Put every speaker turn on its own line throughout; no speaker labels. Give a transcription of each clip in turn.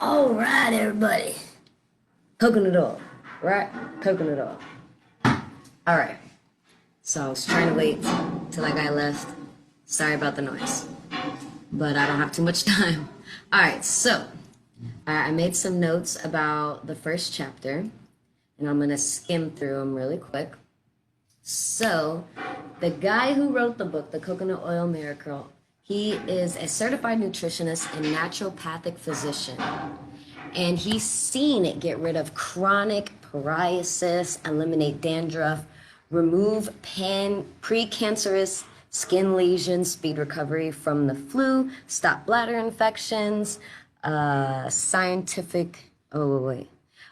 All right, everybody. Coconut oil, right? Coconut oil. All right. So I was trying to wait till that guy left. Sorry about the noise, but I don't have too much time. All right, so I made some notes about the first chapter, and I'm gonna skim through them really quick. So, the guy who wrote the book, The Coconut Oil Miracle, he is a certified nutritionist and naturopathic physician. And he's seen it get rid of chronic psoriasis, eliminate dandruff, remove precancerous skin lesions, speed recovery from the flu, stop bladder infections,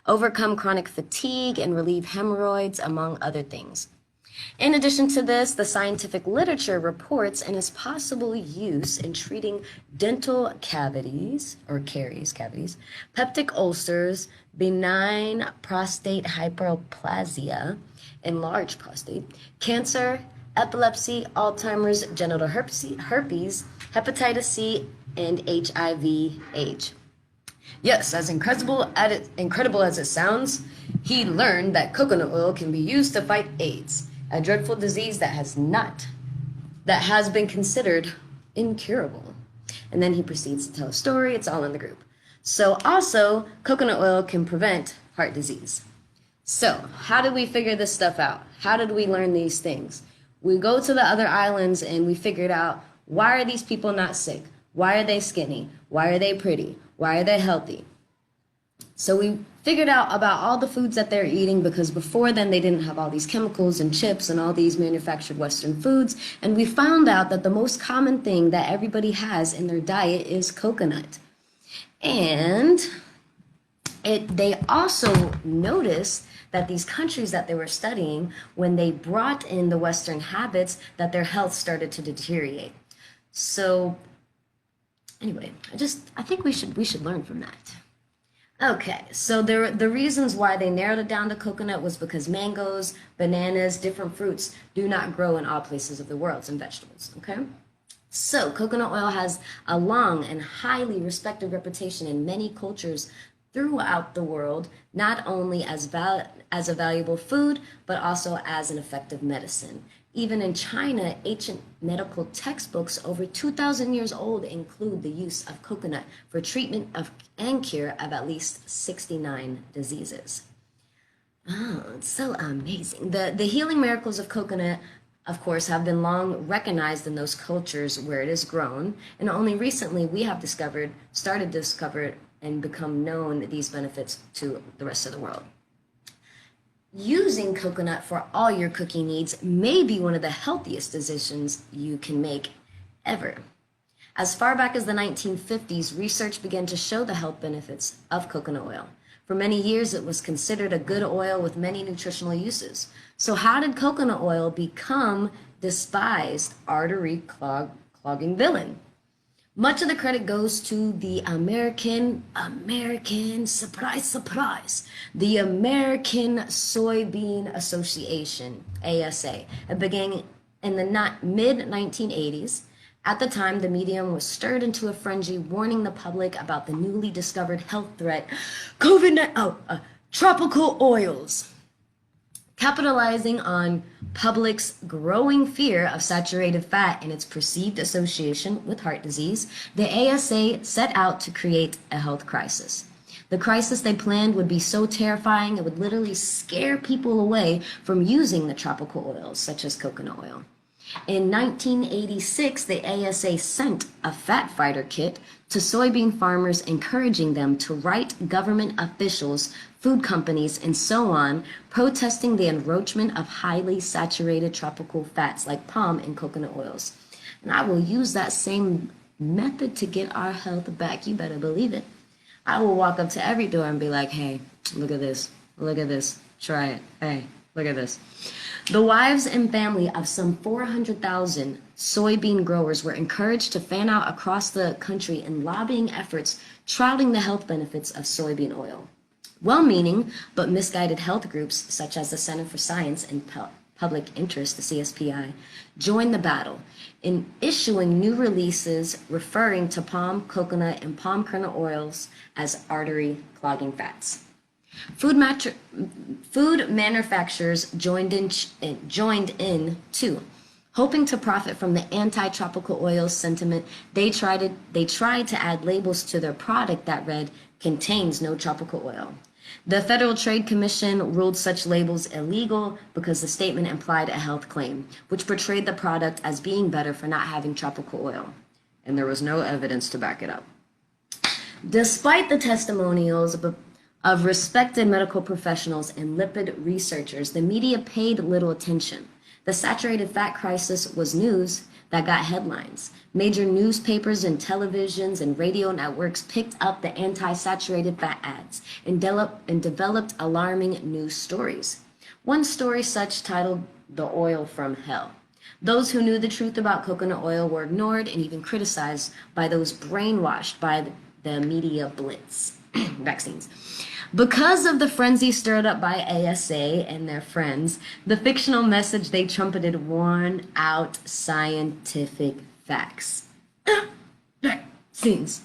overcome chronic fatigue and relieve hemorrhoids, among other things. In addition to this, the scientific literature reports and its possible use in treating dental cavities, or cavities, peptic ulcers, benign prostate hyperplasia, enlarged prostate, cancer, epilepsy, Alzheimer's, genital herpes, hepatitis C, and HIV/AIDS. Yes, as incredible as it sounds, he learned that coconut oil can be used to fight AIDS, a dreadful disease that has been considered incurable. And then he proceeds to tell a story. It's all in the group. So also, coconut oil can prevent heart disease. So how did we figure this stuff out? How did we learn these things? We go to the other islands and we figured out, why are these people not sick? Why are they skinny? Why are they pretty? Why are they healthy? So we figured out about all the foods that they're eating, because before then they didn't have all these chemicals and chips and all these manufactured Western foods. And we found out that the most common thing that everybody has in their diet is coconut. And they also noticed that these countries that they were studying, when they brought in the Western habits, that their health started to deteriorate. So anyway, I think we should learn from that. Okay, so the reasons why they narrowed it down to coconut was because mangoes, bananas, different fruits do not grow in all places of the world, and vegetables, okay? So coconut oil has a long and highly respected reputation in many cultures throughout the world, not only as a valuable food, but also as an effective medicine. Even in China, ancient medical textbooks over 2,000 years old include the use of coconut for treatment and cure of at least 69 diseases. Oh, it's so amazing. The healing miracles of coconut, of course, have been long recognized in those cultures where it is grown, and only recently we have started to discover and become known these benefits to the rest of the world. Using coconut for all your cooking needs may be one of the healthiest decisions you can make ever. As far back as the 1950s, research began to show the health benefits of coconut oil. For many years, it was considered a good oil with many nutritional uses. So how did coconut oil become despised artery clogging villain? Much of the credit goes to the American, surprise, the American Soybean Association, ASA. It began in the mid-1980s. At the time, the medium was stirred into a frenzy, warning the public about the newly discovered health threat, tropical oils. Capitalizing on public's growing fear of saturated fat and its perceived association with heart disease, the ASA set out to create a health crisis. The crisis they planned would be so terrifying it would literally scare people away from using the tropical oils, such as coconut oil. In 1986, the ASA sent a fat fighter kit to soybean farmers, encouraging them to write government officials, food companies, and so on, protesting the encroachment of highly saturated tropical fats like palm and coconut oils. And I will use that same method to get our health back. You better believe it. I will walk up to every door and be like, hey, look at this, try it, hey, look at this. The wives and family of some 400,000 soybean growers were encouraged to fan out across the country in lobbying efforts touting the health benefits of soybean oil. Well-meaning but misguided health groups such as the Center for Science and Public Interest, the CSPI, joined the battle in issuing new releases referring to palm, coconut, and palm kernel oils as artery clogging fats. Food manufacturers joined in too. Hoping to profit from the anti-tropical oils sentiment, they tried to add labels to their product that read, "contains no tropical oil." The Federal Trade Commission ruled such labels illegal because the statement implied a health claim, which portrayed the product as being better for not having tropical oil. And there was no evidence to back it up. Despite the testimonials of respected medical professionals and lipid researchers, the media paid little attention. The saturated fat crisis was news that got headlines. Major newspapers and televisions and radio networks picked up the anti-saturated fat ads and developed alarming news stories. One story such titled, "The Oil from Hell." Those who knew the truth about coconut oil were ignored and even criticized by those brainwashed by the media blitz vaccines. Because of the frenzy stirred up by ASA and their friends, the fictional message they trumpeted won out scientific facts. Vaccines.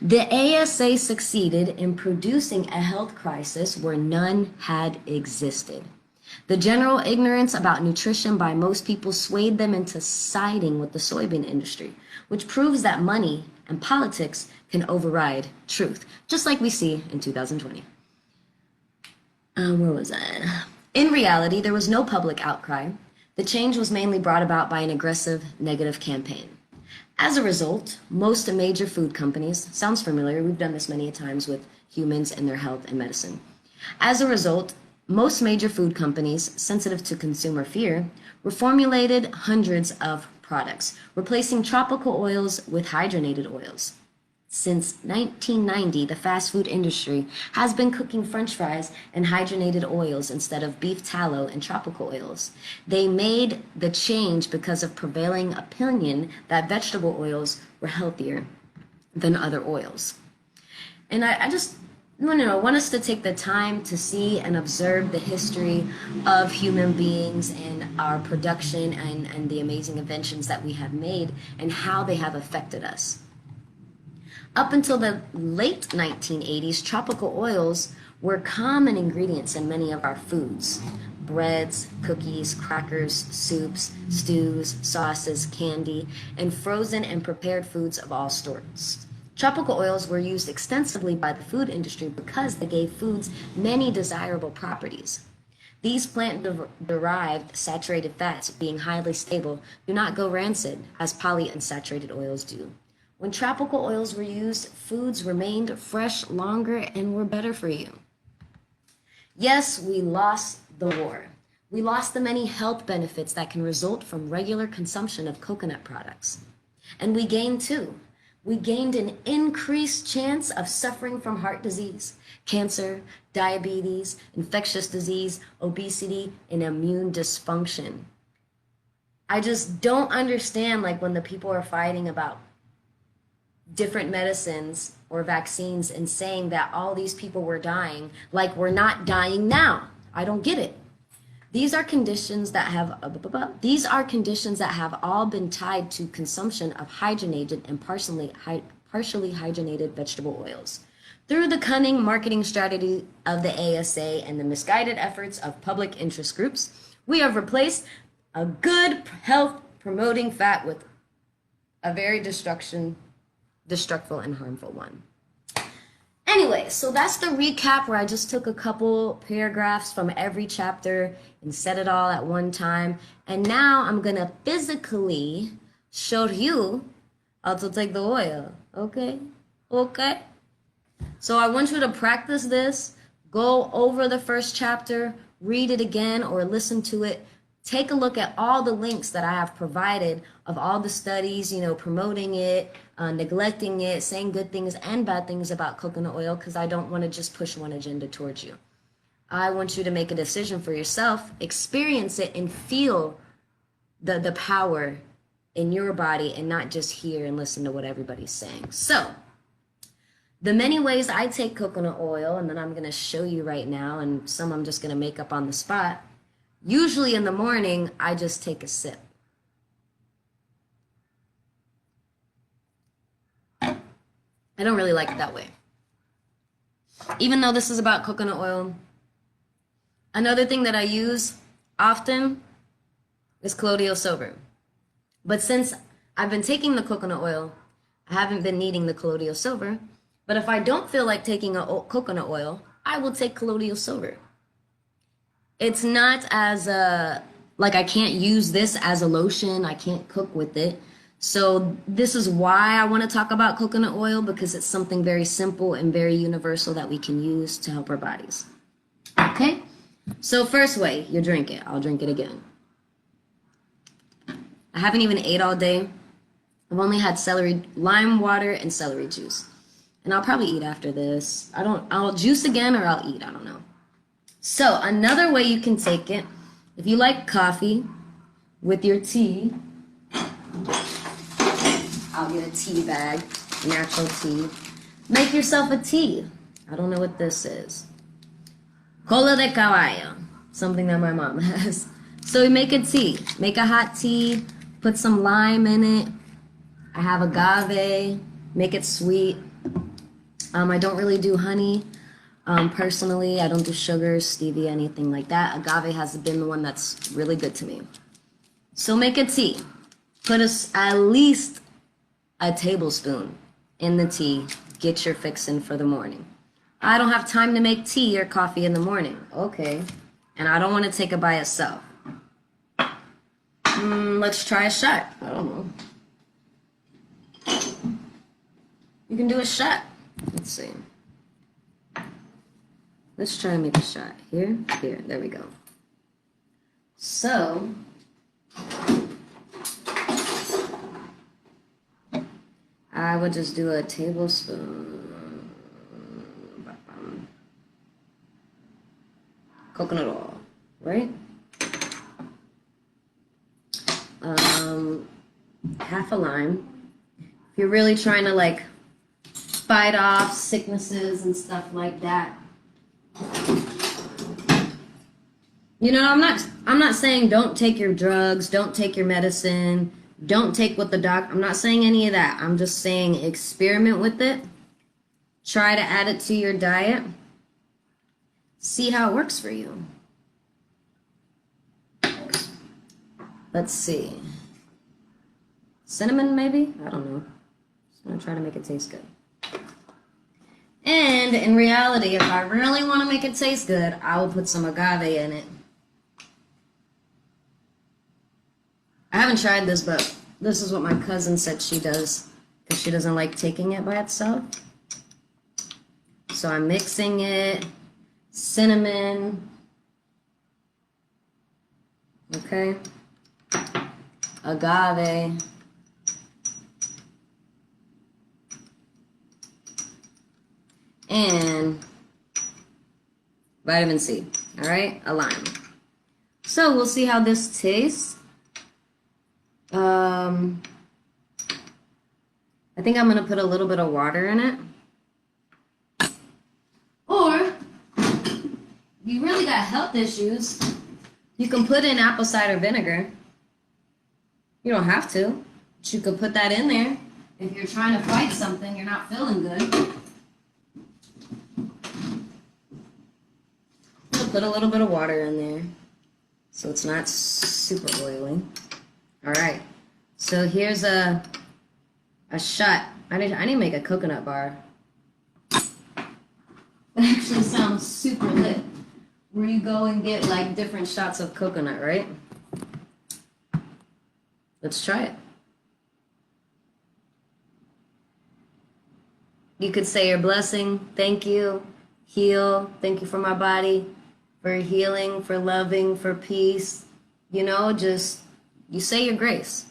The ASA succeeded in producing a health crisis where none had existed. The general ignorance about nutrition by most people swayed them into siding with the soybean industry, which proves that money and politics can override truth, just like we see in 2020. Where was I? In reality, there was no public outcry. The change was mainly brought about by an aggressive negative campaign. As a result, most major food companies, sounds familiar, we've done this many times with humans and their health and medicine. As a result, most major food companies, sensitive to consumer fear, reformulated hundreds of products, replacing tropical oils with hydrogenated oils. Since 1990, the fast food industry has been cooking French fries in hydrogenated oils instead of beef tallow and tropical oils. They made the change because of prevailing opinion that vegetable oils were healthier than other oils. And I just want us to take the time to see and observe the history of human beings and our production and the amazing inventions that we have made and how they have affected us. Up until the late 1980s, tropical oils were common ingredients in many of our foods. Breads, cookies, crackers, soups, stews, sauces, candy, and frozen and prepared foods of all sorts. Tropical oils were used extensively by the food industry because they gave foods many desirable properties. These plant-derived saturated fats, being highly stable, do not go rancid as polyunsaturated oils do. When tropical oils were used, foods remained fresh longer and were better for you. Yes, we lost the war. We lost the many health benefits that can result from regular consumption of coconut products. And we gained too. We gained an increased chance of suffering from heart disease, cancer, diabetes, infectious disease, obesity, and immune dysfunction. I just don't understand, like, when the people are fighting about different medicines or vaccines and saying that all these people were dying, like we're not dying now. I don't get it. These are conditions that have all been tied to consumption of hydrogenated and partially hydrogenated vegetable oils. Through the cunning marketing strategy of the ASA and the misguided efforts of public interest groups, we have replaced a good health promoting fat with a very destructive and harmful one. Anyway, so that's the recap where I just took a couple paragraphs from every chapter and said it all at one time. And now I'm going to physically show you how to take the oil. Okay? Okay? So I want you to practice this. Go over the first chapter, read it again or listen to it. Take a look at all the links that I have provided of all the studies, promoting it, neglecting it, saying good things and bad things about coconut oil, because I don't want to just push one agenda towards you. I want you to make a decision for yourself, experience it, and feel the power in your body and not just hear and listen to what everybody's saying. So, the many ways I take coconut oil, and then I'm going to show you right now, and some I'm just going to make up on the spot. Usually in the morning, I just take a sip. I don't really like it that way. Even though this is about coconut oil, another thing that I use often is colloidal silver. But since I've been taking the coconut oil, I haven't been needing the colloidal silver. But if I don't feel like taking a coconut oil, I will take colloidal silver. It's not as like I can't use this as a lotion. I can't cook with it. So this is why I want to talk about coconut oil, because it's something very simple and very universal that we can use to help our bodies. Okay? So first way, you drink it. I'll drink it again. I haven't even ate all day. I've only had celery, lime water, and celery juice. And I'll probably eat after this. I'll juice again or I'll eat. I don't know. So another way you can take it, if you like coffee with your tea, I'll get a tea bag, natural tea. Make yourself a tea. I don't know what this is. Cola de caballo, something that my mom has. So we make a tea. Make a hot tea, put some lime in it. I have agave, make it sweet. I don't really do honey. Personally, I don't do sugar, stevia, anything like that. Agave has been the one that's really good to me. So make a tea. Put at least a tablespoon in the tea. Get your fixin' for the morning. I don't have time to make tea or coffee in the morning. Okay. And I don't want to take it by itself. Let's try a shot. I don't know. You can do a shot. Let's see. Let's try to make a shot. Here, there we go. So, I would just do a tablespoon coconut oil, right? Half a lime. If you're really trying to like fight off sicknesses and stuff like that. You know, I'm not saying don't take your drugs, don't take your medicine, don't take what I'm not saying any of that. I'm just saying experiment with it. Try to add it to your diet. See how it works for you. Let's see. Cinnamon, maybe? I don't know. Just gonna try to make it taste good. And in reality, if I really want to make it taste good, I will put some agave in it. I haven't tried this, but this is what my cousin said she does, because she doesn't like taking it by itself. So I'm mixing it, cinnamon, okay, agave, and vitamin C, all right, a lime. So we'll see how this tastes. I think I'm going to put a little bit of water in it. Or, if you really got health issues, you can put in apple cider vinegar. You don't have to, but you could put that in there if you're trying to fight something, you're not feeling good. Put a little bit of water in there so it's not super oily. All right, so here's a shot. I need to make a coconut bar. That actually sounds super lit. Where you go and get like different shots of coconut, right? Let's try it. You could say your blessing, thank you, heal, thank you for my body, for healing, for loving, for peace. You know, just, you say your grace.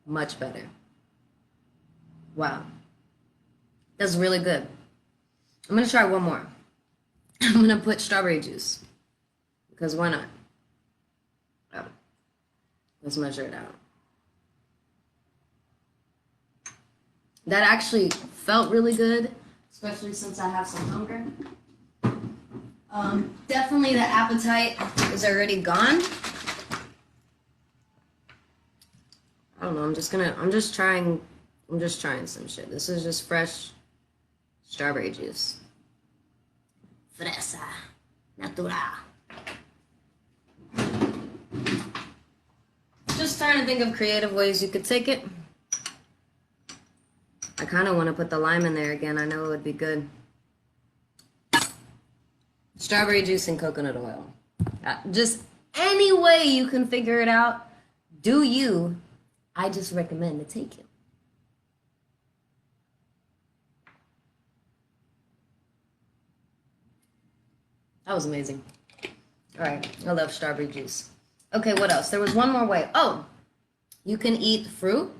Much better. Wow. That's really good. I'm going to try one more. I'm going to put strawberry juice. Because why not? Oh. Let's measure it out. That actually felt really good, especially since I have some hunger. Definitely the appetite is already gone. I don't know, I'm just trying some shit. This is just fresh strawberry juice. Fresa natural. Just trying to think of creative ways you could take it. I kind of want to put the lime in there again. I know it would be good. Strawberry juice and coconut oil. Just any way you can figure it out, do you. I just recommend to take it. That was amazing. All right, I love strawberry juice. Okay, what else? There was one more way. Oh, you can eat fruit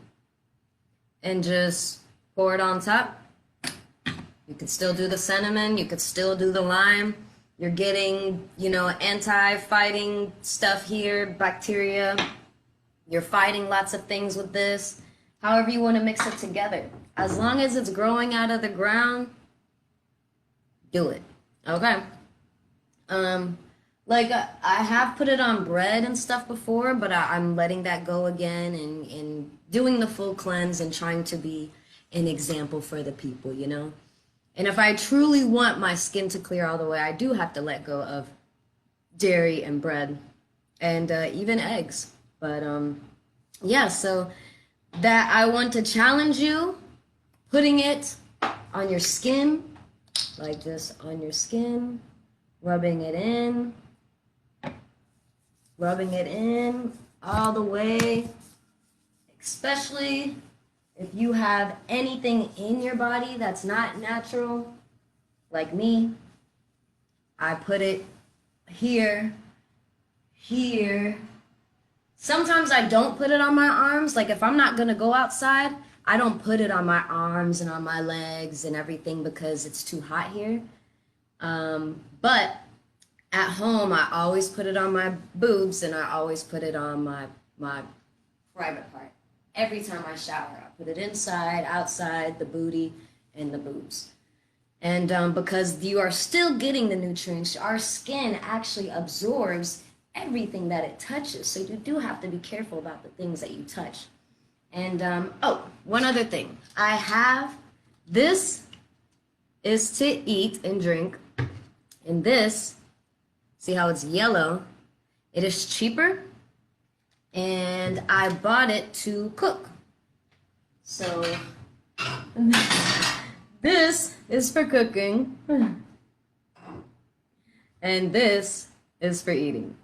and just pour it on top. You could still do the cinnamon. You could still do the lime. You're getting, anti-fighting stuff here, bacteria. You're fighting lots of things with this. However you want to mix it together. As long as it's growing out of the ground, do it. Okay. I have put it on bread and stuff before, but I'm letting that go again and doing the full cleanse and trying to be an example for the people, And if I truly want my skin to clear all the way, I do have to let go of dairy and bread and even eggs. But yeah, so that I want to challenge you, putting it on your skin, like this on your skin, rubbing it in all the way, especially if you have anything in your body that's not natural, like me. I put it here. Sometimes I don't put it on my arms. Like if I'm not gonna go outside, I don't put it on my arms and on my legs and everything because it's too hot here. But at home, I always put it on my boobs and I always put it on my private part. Every time I shower, I put it inside, outside, the booty, and the boobs. And because you are still getting the nutrients, our skin actually absorbs everything that it touches. So you do have to be careful about the things that you touch. And, one other thing. This is to eat and drink. And this, see how it's yellow? It is cheaper. And I bought it to cook. So this is for cooking. And this is for eating.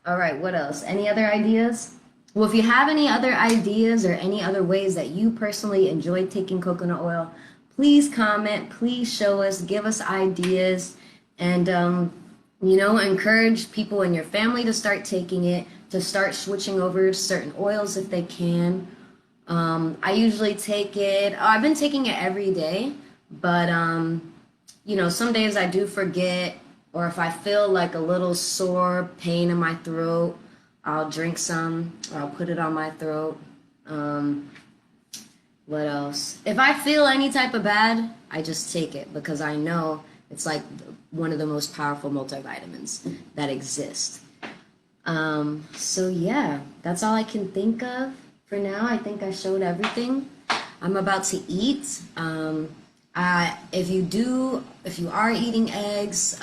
All right, what else? Any other ideas? Well, if you have any other ideas or any other ways that you personally enjoy taking coconut oil, please comment, please show us, give us ideas, and encourage people in your family to start taking it, to start switching over to certain oils if they can. I usually take it, I've been taking it every day, but some days I do forget, or if I feel like a little sore pain in my throat, I'll drink some, or I'll put it on my throat. What else? If I feel any type of bad, I just take it because I know it's like one of the most powerful multivitamins that exist. So yeah, that's all I can think of for now. I think I showed everything. I'm about to eat. If you are eating eggs,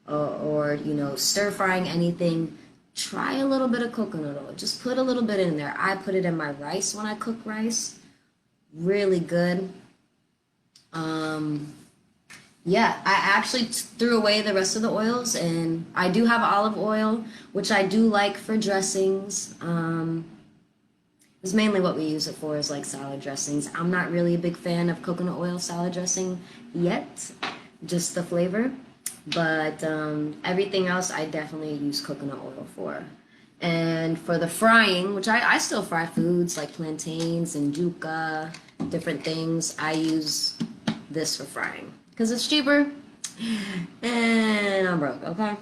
or stir frying anything, try a little bit of coconut oil. Just put a little bit in there. I put it in my rice when I cook rice. Really good. Yeah, I actually threw away the rest of the oils, and I do have olive oil, which I do like for dressings. It's mainly what we use it for is like salad dressings. I'm not really a big fan of coconut oil salad dressing yet, just the flavor. But everything else I definitely use coconut oil for. And for the frying, which I still fry foods like plantains and yuca, different things, I use this for frying. Because it's cheaper, and I'm broke, okay?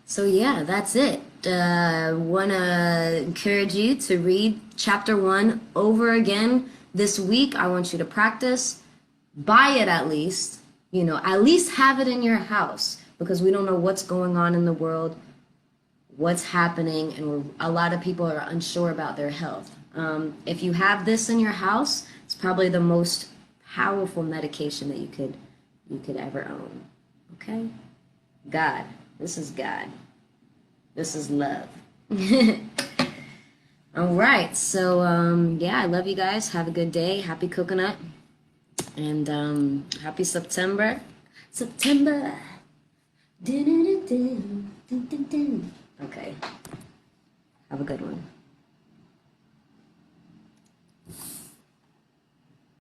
So yeah, that's it. want to encourage you to read chapter 1 over again this week. I want you to practice. Buy it at least. You know, at least have it in your house, because we don't know what's going on in the world, what's happening, and a lot of people are unsure about their health. If you have this in your house, it's probably the most powerful medication that you could ever own. Okay? God. This is God. This is love. All right. So, yeah, I love you guys. Have a good day. Happy coconut. And happy September. September. Okay. Have a good one.